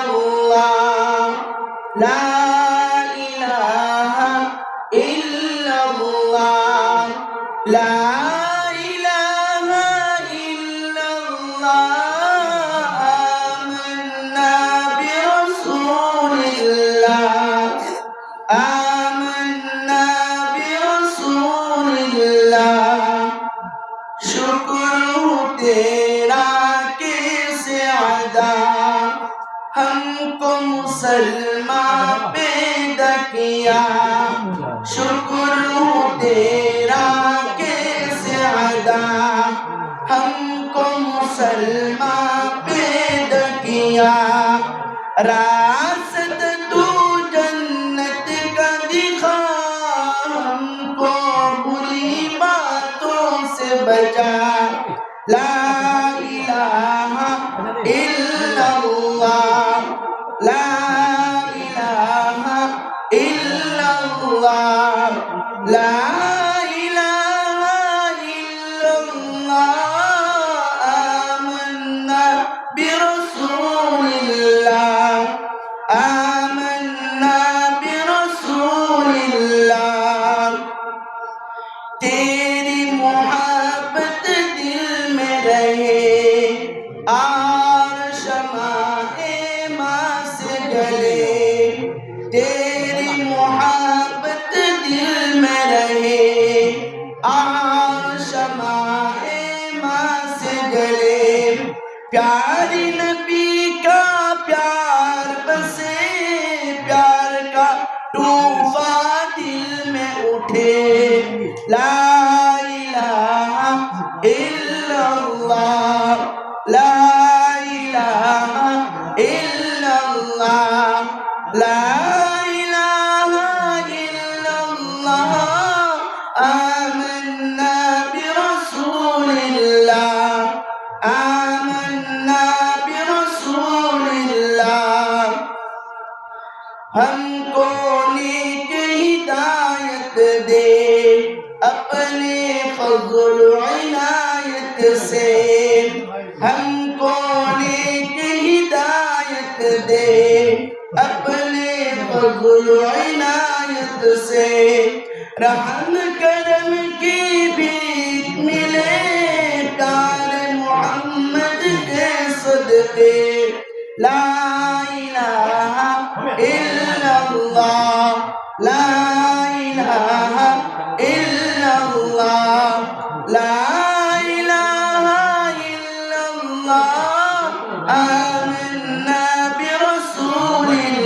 ইল্লাল্লাহ লা ইলাহা ইল্লাল্লাহ লা ইলাহা ইল্লাল্লাহ আমান্না বিরাসূলিল্লাহ आमन्ना बिरसूलिल्लाह शुक्र तेरा कैसे अदा हमको मुसलमान पैदा किया शुक्र तेरा कैसे अदा हमको मुसलमान पैदा किया रास्ता तू जन्नत का दिखा हमको बुरी बातों से बचा ला इलाहा इल्लल्लाह ला इलाहा इल्लल्लाह ला इलाहा इल्लल्लाह आमन्ना बिरसूलिल्लाह आमन्ना बिरसूलिल्लाह तेरी मोहब्बत दिल में रहे और शमाए माँ से गले तेरी मोहब्बत दिल में रहे और शमाए माँ से गले प्यारी नबी का प्यार बसे प्यार का तूफा दिल में उठे ला इलाहा इल्लल्लाह ला इलाहा इल्लल्लाह ला इलाहा इल्लल्लाह आमन्ना बिरसूलिल्लाह आमन्ना बिरसूलिल्लाह हमको नेक हिदायत दे अपने फज़ल इनायत से हमको नेक हिदायत दे अपने फज़ल इनायत से रहम करम की भीख मिले प्यार मोहम्मद के सदके ला इलाहा इल्लल्लाह ला इलाहा इल्लल्लाह ला इलाहा इल्लल्लाह आमन्ना बिरसूलिल्लाह